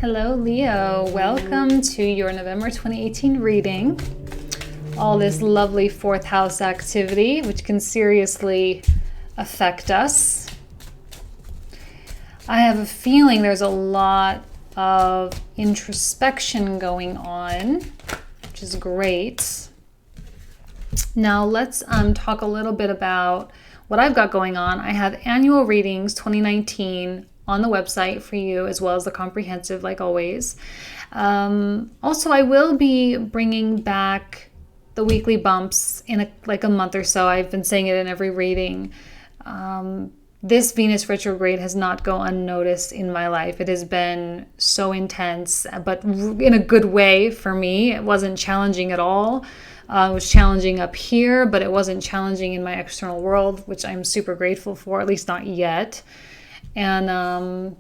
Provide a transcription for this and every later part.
Hello, Leo. Welcome to your November 2018 reading. All this lovely fourth house activity, which can seriously affect us. I have a feeling there's a lot of introspection going on, which is great. Now let's talk a little bit about what I've got going on. I have annual readings 2019 on the website for you, as well as the comprehensive, like always. Also, I will be bringing back the weekly bumps in a month or so. I've been saying it in every reading. This Venus retrograde has not gone unnoticed in my life. It has been so intense, but in a good way for me. It wasn't challenging at all. It was challenging up here, but it wasn't challenging in my external world, which I'm super grateful for, at least not yet. And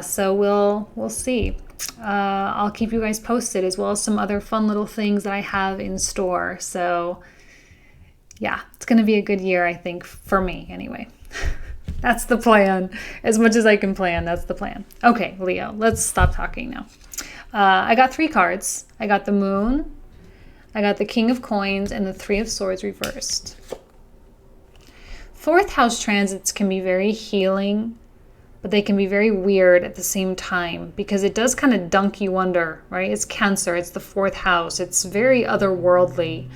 so we'll see. I'll keep you guys posted, as well as some other fun little things that I have in store. So yeah, it's going to be a good year, I think, for me anyway. That's the plan. As much as I can plan, that's the plan. Okay, Leo, let's stop talking now. I got 3 cards. I got the Moon, I got the King of Coins, and the 3 of Swords reversed. Fourth house transits can be very healing, but they can be very weird at the same time, because it does kind of dunk you under, right? It's Cancer, it's the 4th house, it's very otherworldly.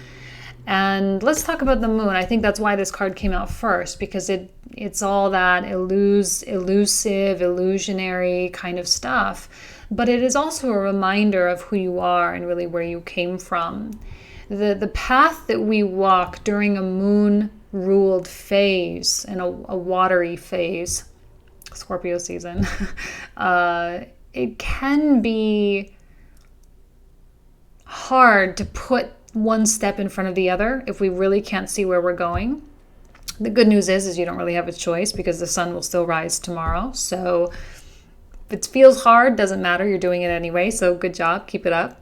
And let's talk about the Moon. I think that's why this card came out first, because it's all that elusive, illusionary kind of stuff. But it is also a reminder of who you are and really where you came from. The path that we walk during a moon ruled phase and a watery phase, Scorpio season, it can be hard to put one step in front of the other if we really can't see where we're going. The good news is you don't really have a choice, because the sun will still rise tomorrow. So if it feels hard, doesn't matter, you're doing it anyway. So good job, keep it up.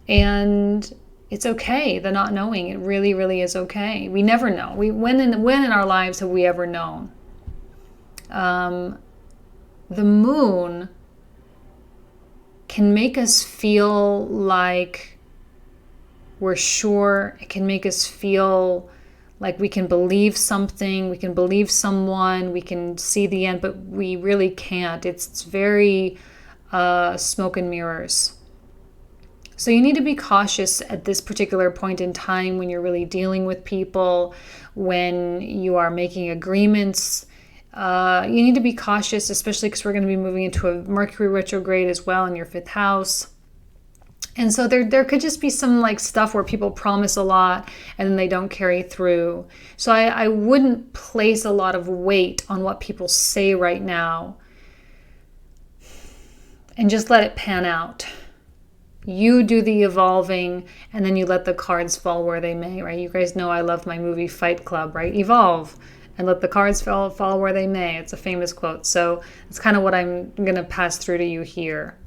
And it's okay, the not knowing. It really, really is okay. We never know. When in our lives have we ever known? The Moon can make us feel like we're sure. It can make us feel like we can believe something, we can believe someone, we can see the end, but we really can't. It's very smoke and mirrors. So you need to be cautious at this particular point in time when you're really dealing with people, when you are making agreements. You need to be cautious, especially because we're going to be moving into a Mercury retrograde as well in your 5th house. And so there could just be some stuff where people promise a lot and then they don't carry through. So I wouldn't place a lot of weight on what people say right now, and just let it pan out. You do the evolving, and then you let the cards fall where they may, right? You guys know I love my movie Fight Club, right? Evolve and let the cards fall where they may. It's a famous quote. So it's kind of what I'm going to pass through to you here.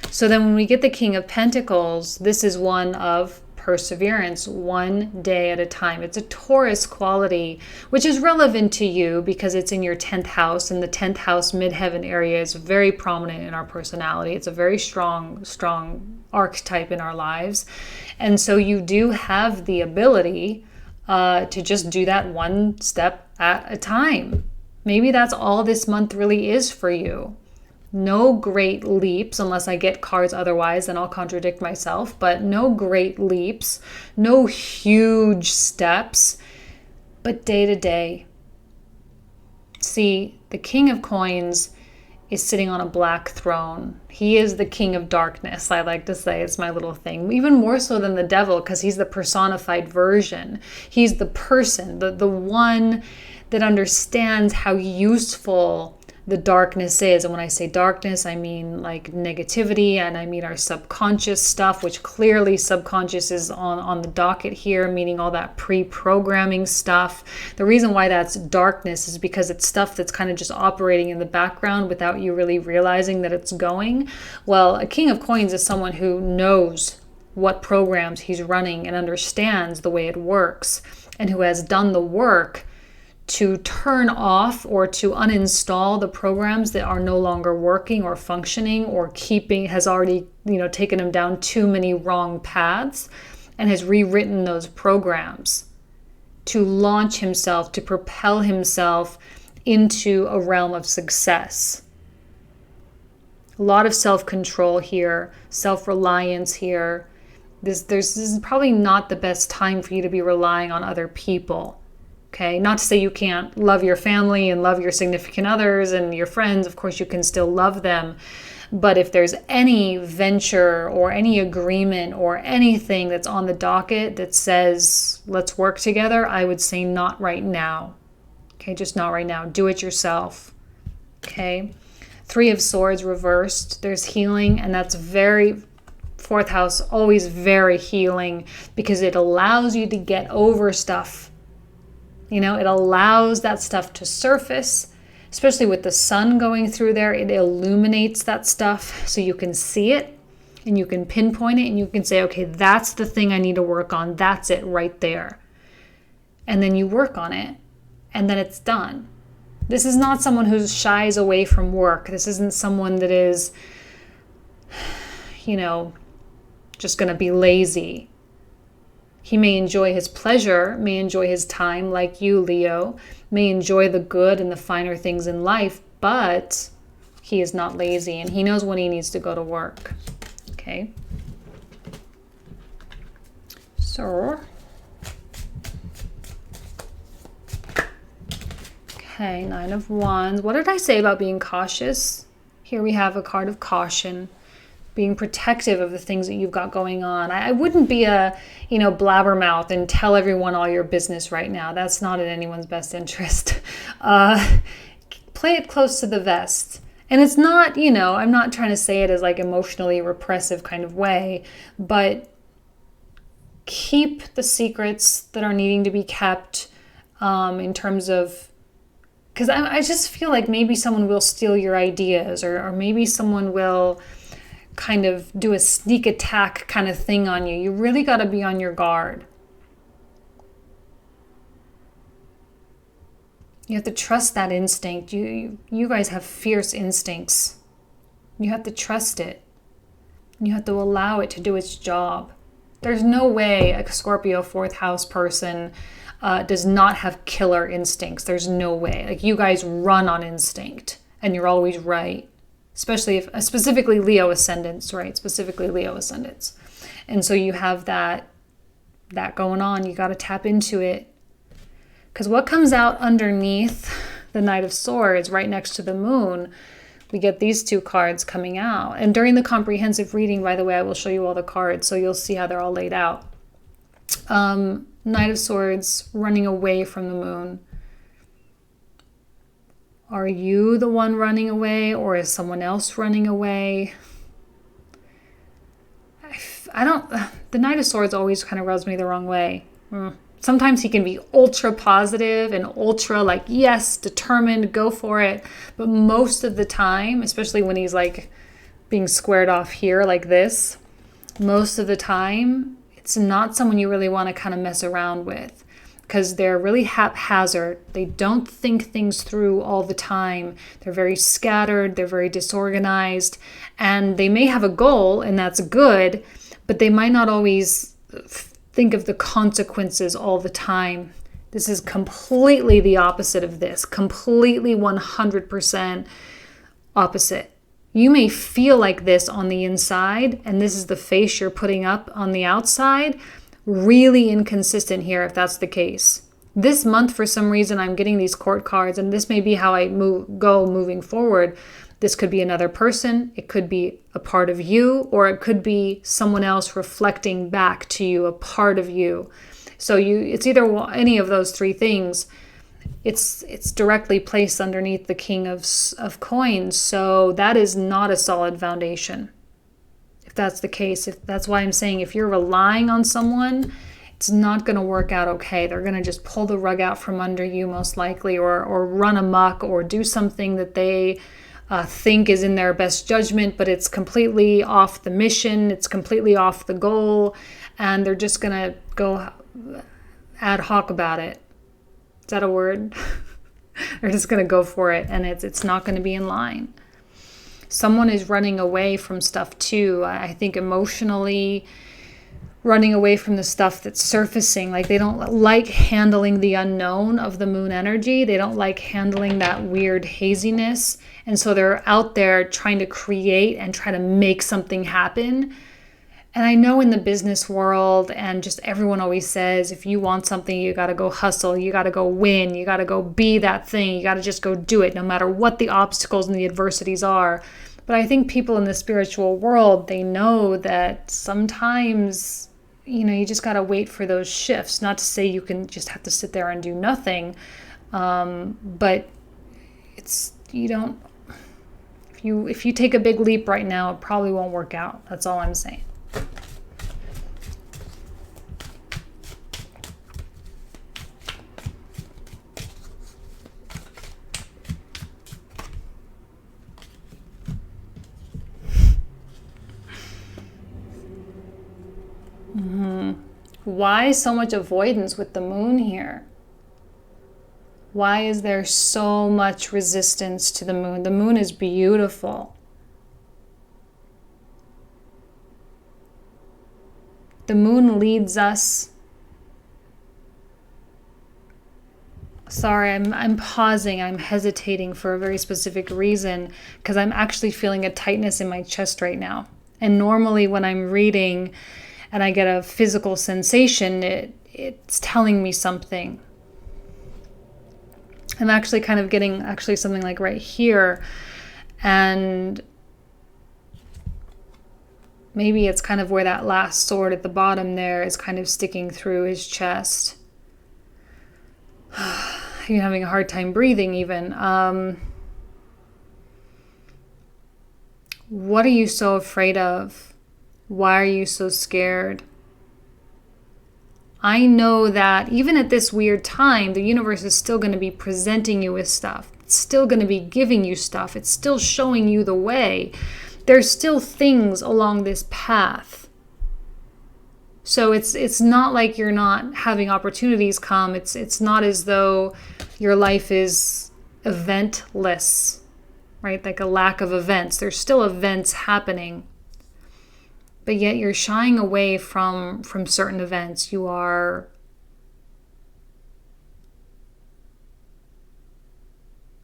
So then when we get the King of Pentacles, this is one of perseverance, one day at a time. It's a Taurus quality, which is relevant to you because it's in your 10th house, and the 10th house midheaven area is very prominent in our personality. It's a very strong archetype in our lives. And so you do have the ability to just do that one step at a time. Maybe that's all this month really is for you. No great leaps, unless I get cards otherwise, then I'll contradict myself, but no great leaps, no huge steps, but day to day. See, the King of Coins is sitting on a black throne. He is the king of darkness, I like to say. It's my little thing. Even more so than the devil, because he's the personified version. He's the person, the one that understands how useful the darkness is. And when I say darkness, I mean negativity, and I mean our subconscious stuff, which clearly subconscious is on the docket here, meaning all that pre-programming stuff. The reason why that's darkness is because it's stuff that's kind of just operating in the background without you really realizing that it's going. Well, a King of Coins is someone who knows what programs he's running and understands the way it works, and who has done the work to turn off or to uninstall the programs that are no longer working or functioning or has already, taken him down too many wrong paths, and has rewritten those programs to launch himself, to propel himself into a realm of success. A lot of self-control here, self-reliance here. This is probably not the best time for you to be relying on other people. Okay, not to say you can't love your family and love your significant others and your friends. Of course, you can still love them. But if there's any venture or any agreement or anything that's on the docket that says, let's work together, I would say not right now. Okay, just not right now. Do it yourself. Okay. 3 of Swords reversed. There's healing, and that's very, 4th house, always very healing, because it allows you to get over stuff. It allows that stuff to surface, especially with the sun going through there. It illuminates that stuff so you can see it and you can pinpoint it and you can say, okay, that's the thing I need to work on. That's it right there. And then you work on it and then it's done. This is not someone who shies away from work. This isn't someone that is, just going to be lazy. He may enjoy his pleasure, may enjoy his time like you, Leo, may enjoy the good and the finer things in life, but he is not lazy and he knows when he needs to go to work. Okay. So, okay, 9 of Wands. What did I say about being cautious? Here we have a card of caution. Being protective of the things that you've got going on. I wouldn't be a, blabbermouth and tell everyone all your business right now. That's not in anyone's best interest. Play it close to the vest. And it's not, I'm not trying to say it as like emotionally repressive kind of way, but keep the secrets that are needing to be kept in terms of, because I just feel like maybe someone will steal your ideas or maybe someone will kind of do a sneak attack kind of thing on you. You really got to be on your guard. You have to trust that instinct. You guys have fierce instincts. You have to trust it. You have to allow it to do its job. There's no way a Scorpio 4th house person does not have killer instincts. There's no way. Like, you guys run on instinct and you're always right. Especially if, specifically Leo ascendants, right? Specifically Leo ascendants. And so you have that going on. You got to tap into it. Because what comes out underneath the Knight of Swords, right next to the moon, we get these 2 cards coming out. And during the comprehensive reading, by the way, I will show you all the cards, so you'll see how they're all laid out. Knight of Swords running away from the moon. Are you the one running away, or is someone else running away? The Knight of Swords always kind of rubs me the wrong way. Sometimes he can be ultra positive and ultra like, yes, determined, go for it. But most of the time, especially when he's like being squared off here like this, most of the time, it's not someone you really want to kind of mess around with. Because they're really haphazard. They don't think things through all the time. They're very scattered. They're very disorganized. And they may have a goal, and that's good, but they might not always think of the consequences all the time. This is completely the opposite of this. Completely 100% opposite. You may feel like this on the inside, and this is the face you're putting up on the outside. Really inconsistent here if that's the case. This month, for some reason, I'm getting these court cards, and this may be how I go moving forward. This could be another person, it could be a part of you, or it could be someone else reflecting back to you, a part of you. So it's either any of those 3 things. It's directly placed underneath the King of Coins, so that is not a solid foundation. If that's the case, that's why I'm saying if you're relying on someone, it's not going to work out okay. They're going to just pull the rug out from under you most likely, or run amok, or do something that they think is in their best judgment, but it's completely off the mission, it's completely off the goal, and they're just going to go ad hoc about it. that a word? They're just going to go for it, and it's not going to be in line. Someone is running away from stuff too. I think emotionally running away from the stuff that's surfacing. Like they don't like handling the unknown of the moon energy. They don't like handling that weird haziness. And so they're out there trying to create and try to make something happen. And I know in the business world, and just everyone always says, if you want something, you got to go hustle, you got to go win, you got to go be that thing, you got to just go do it, no matter what the obstacles and the adversities are. But I think people in the spiritual world, they know that sometimes, you just got to wait for those shifts. Not to say you can just have to sit there and do nothing, but if you take a big leap right now, it probably won't work out. That's all I'm saying. Why so much avoidance with the moon here? Why is there so much resistance to the moon? The moon is beautiful. The moon leads us. Sorry, I'm pausing. I'm hesitating for a very specific reason because I'm actually feeling a tightness in my chest right now. And normally when I'm reading and I get a physical sensation, it's telling me something. I'm actually kind of getting something like right here, and maybe it's kind of where that last sword at the bottom there is kind of sticking through his chest. You're having a hard time breathing even. What are you so afraid of? Why are you so scared? I know that even at this weird time, the universe is still going to be presenting you with stuff. It's still going to be giving you stuff. It's still showing you the way. There's still things along this path. So it's not like you're not having opportunities come. It's not as though your life is eventless, right? Like a lack of events. There's still events happening. But yet you're shying away from certain events. You are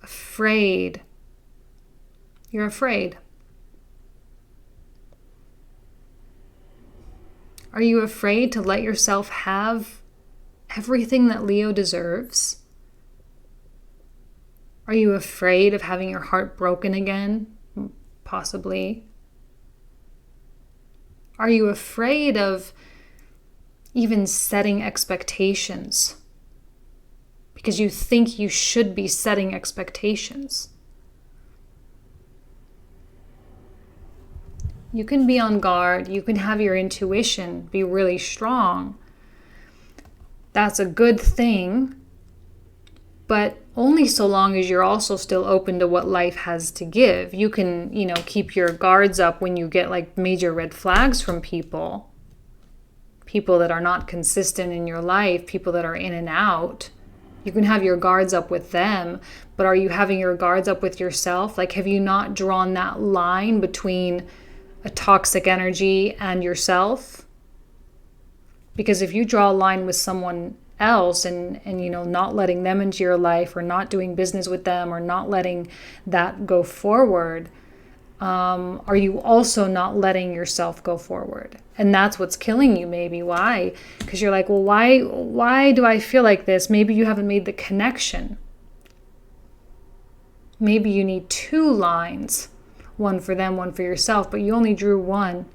afraid. You're afraid. Are you afraid to let yourself have everything that Leo deserves? Are you afraid of having your heart broken again? Possibly. Are you afraid of even setting expectations? Because you think you should be setting expectations. You can be on guard. You can have your intuition be really strong. That's a good thing, but only so long as you're also still open to what life has to give. You can, keep your guards up when you get like major red flags from people that are not consistent in your life, people that are in and out. You can have your guards up with them, but are you having your guards up with yourself? Like, have you not drawn that line between a toxic energy and yourself? Because if you draw a line with someone else and not letting them into your life, or not doing business with them, or not letting that go forward, are you also not letting yourself go forward? And that's what's killing you maybe. Why? Because you're like, well, why do I feel like this? Maybe you haven't made the connection. Maybe you need two lines, one for them, one for yourself, but you only drew one.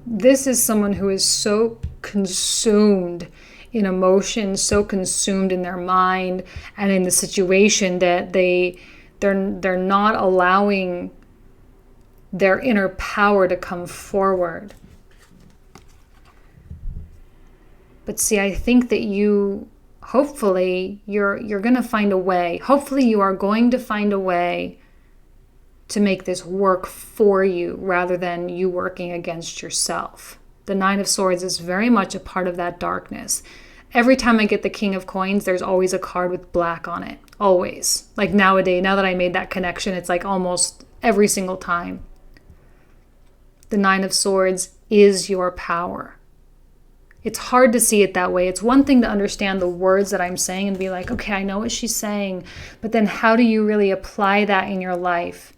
This is someone who is so consumed in emotion, so consumed in their mind and in the situation that they're not allowing their inner power to come forward. But see, I think that hopefully you're going to find a way. Hopefully you are going to find a way to make this work for you rather than you working against yourself. The Nine of Swords is very much a part of that darkness. Every time I get the King of Coins, there's always a card with black on it. Always. Like nowadays, now that I made that connection, it's like almost every single time. The Nine of Swords is your power. It's hard to see it that way. It's one thing to understand the words that I'm saying and be like, okay, I know what she's saying, but then how do you really apply that in your life?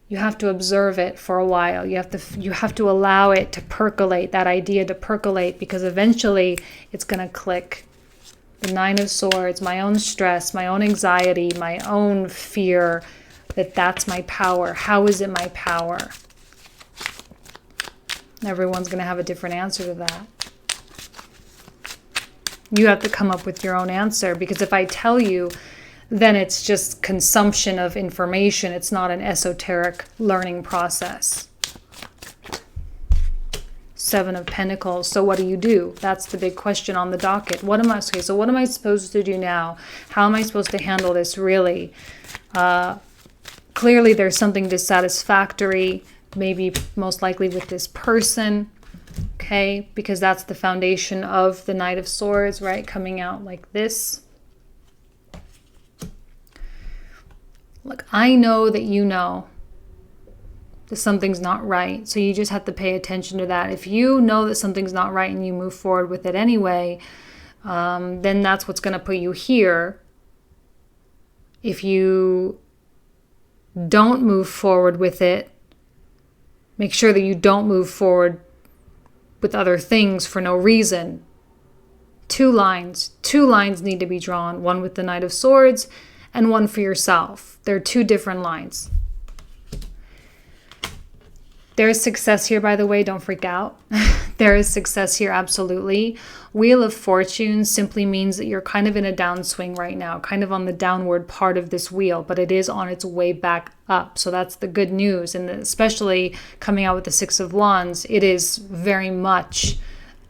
You have to observe it for a while. You have to allow it to percolate, that idea to percolate, because eventually it's going to click. The Nine of Swords, my own stress, my own anxiety, my own fear, that's my power. How is it my power? Everyone's going to have a different answer to that. You have to come up with your own answer, because if I tell you, then it's just consumption of information. It's not an esoteric learning process. Seven of Pentacles. So what do? That's the big question on the docket. So what am I supposed to do now? How am I supposed to handle this really? Clearly there's something dissatisfactory, maybe most likely with this person. Okay, because that's the foundation of the Knight of Swords, right? Coming out like this. Look, I know that you know that something's not right. So you just have to pay attention to that. If you know that something's not right and you move forward with it anyway, then that's what's going to put you here. If you don't move forward with it, make sure that you don't move forward with other things for no reason. Two lines need to be drawn. One with the Knight of Swords and one for yourself. They're two different lines. There is success here, by the way. Don't freak out. There is success here, absolutely. Wheel of Fortune simply means that you're kind of in a downswing right now, kind of on the downward part of this wheel, but it is on its way back up. So that's the good news. And especially coming out with the Six of Wands, it is very much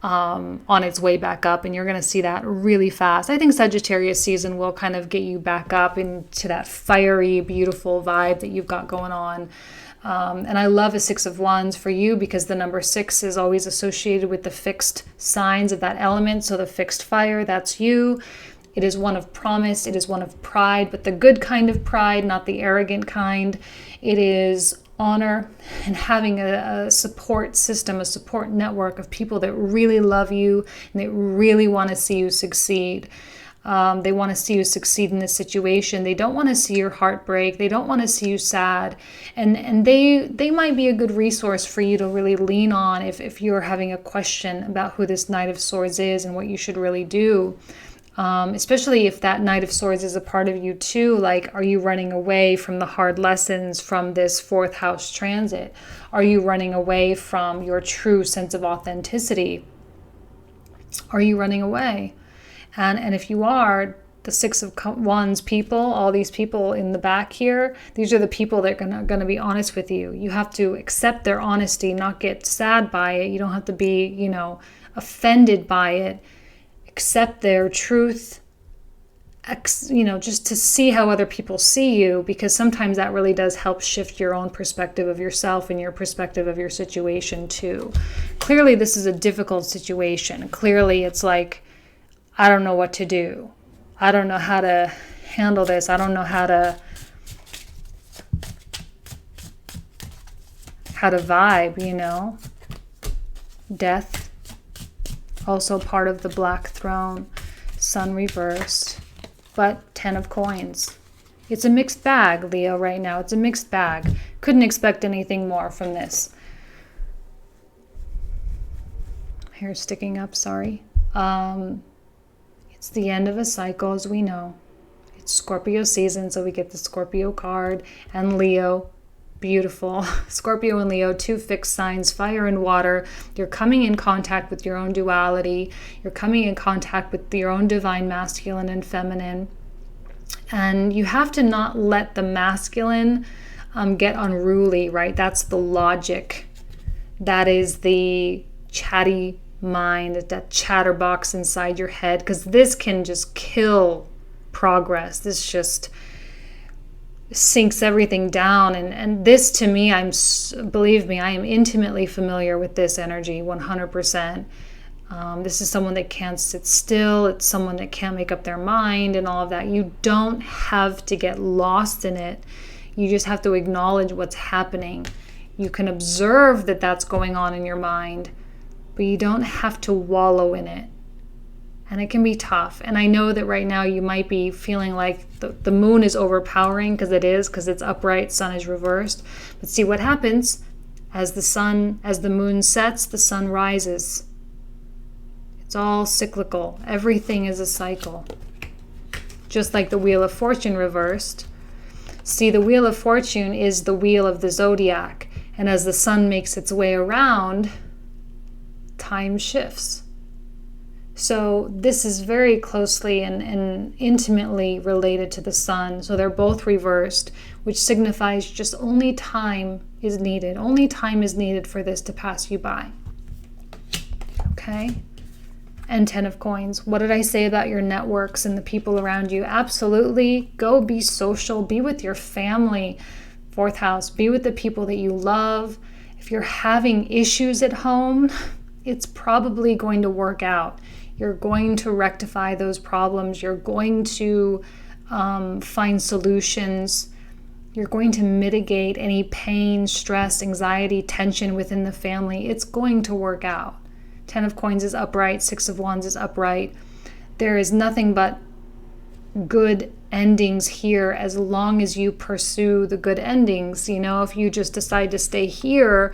on its way back up, and you're going to see that really fast. I think Sagittarius season will kind of get you back up into that fiery, beautiful vibe that you've got going on. And I love a Six of Wands for you because the number 6 is always associated with the fixed signs of that element. So the fixed fire, that's you. It is one of promise. It is one of pride, but the good kind of pride, not the arrogant kind. It is honor and having a support system, a support network of people that really love you and they really want to see you succeed. They want to see you succeed in this situation. They don't want to see your heart break. They don't want to see you sad. And they might be a good resource for you to really lean on if you're having a question about who this Knight of Swords is and what you should really do. Especially if that Knight of Swords is a part of you too. Like, are you running away from the hard lessons from this 4th house transit? Are you running away from your true sense of authenticity? Are you running away? And if you are, the Six of Wands people, all these people in the back here, these are the people that are going to be honest with you. You have to accept their honesty, not get sad by it. You don't have to be, offended by it. Accept their truth, just to see how other people see you, because sometimes that really does help shift your own perspective of yourself and your perspective of your situation too. Clearly, this is a difficult situation. Clearly, it's like, I don't know what to do. I don't know how to handle this. I don't know how to vibe, Death. Also part of the Black Throne. Sun reversed. But 10 of Coins. It's a mixed bag, Leo, right now. It's a mixed bag. Couldn't expect anything more from this. Hair sticking up, sorry. It's the end of a cycle, as we know. It's Scorpio season, so we get the Scorpio card. And Leo. Beautiful. Scorpio and Leo, 2 fixed signs, fire and water. You're coming in contact with your own duality. You're coming in contact with your own divine masculine and feminine. And you have to not let the masculine get unruly, right? That's the logic. That is the chatty mind, that chatterbox inside your head, because this can just kill progress. This just sinks everything down. And this to me, believe me, I am intimately familiar with this energy 100%. This is someone that can't sit still. It's someone that can't make up their mind and all of that. You don't have to get lost in it. You just have to acknowledge what's happening. You can observe that that's going on in your mind, but you don't have to wallow in it. And it can be tough. And I know that right now you might be feeling like the moon is overpowering, because it is, because it's upright, sun is reversed. But see what happens as the moon sets, the sun rises. It's all cyclical. Everything is a cycle. Just like the Wheel of Fortune reversed. See, the Wheel of Fortune is the wheel of the zodiac. And as the sun makes its way around, time shifts. So this is very closely and intimately related to the sun. So they're both reversed, which signifies just only time is needed. Only time is needed for this to pass you by. Okay? And 10 of Coins. What did I say about your networks and the people around you? Absolutely. Go be social. Be with your family. 4th house. Be with the people that you love. If you're having issues at home, it's probably going to work out. You're going to rectify those problems. You're going to find solutions. You're going to mitigate any pain, stress, anxiety, tension within the family. It's going to work out. 10 of Coins is upright. 6 of Wands is upright. There is nothing but good endings here as long as you pursue the good endings. You know, if you just decide to stay here,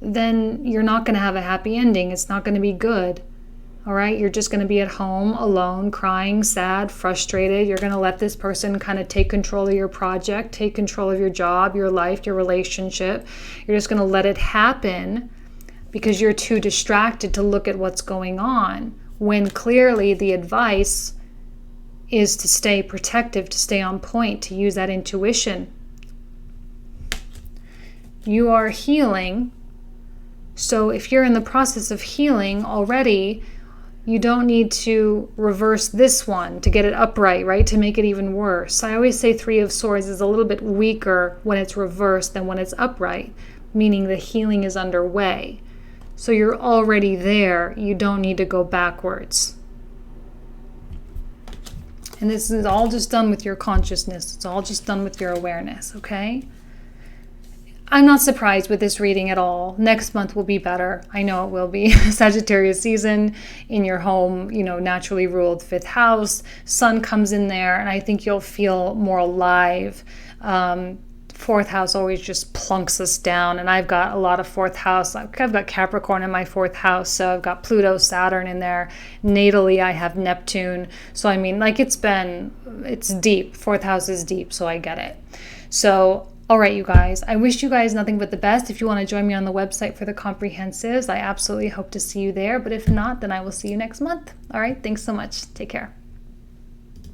then you're not going to have a happy ending. It's not going to be good. All right, you're just going to be at home alone, crying, sad, frustrated. You're going to let this person kind of take control of your project, take control of your job, your life, your relationship. You're just going to let it happen because you're too distracted to look at what's going on, when clearly the advice is to stay protective, to stay on point, to use that intuition. You are healing. So if you're in the process of healing already, you don't need to reverse this one to get it upright, right? To make it even worse. I always say 3 of Swords is a little bit weaker when it's reversed than when it's upright, meaning the healing is underway. So you're already there. You don't need to go backwards. And this is all just done with your consciousness. It's all just done with your awareness, okay? I'm not surprised with this reading at all. Next month will be better. I know it will be. Sagittarius season in your home, you know, naturally ruled 5th house. Sun comes in there, and I think you'll feel more alive. 4th house always just plunks us down, and I've got a lot of 4th house. I've got Capricorn in my 4th house, so I've got Pluto, Saturn in there. Natally, I have Neptune. So I mean, like, it's deep. 4th house is deep, so I get it. So all right, you guys, I wish you guys nothing but the best. If you want to join me on the website for the comprehensives, I absolutely hope to see you there. But if not, then I will see you next month. All right, thanks so much. Take care.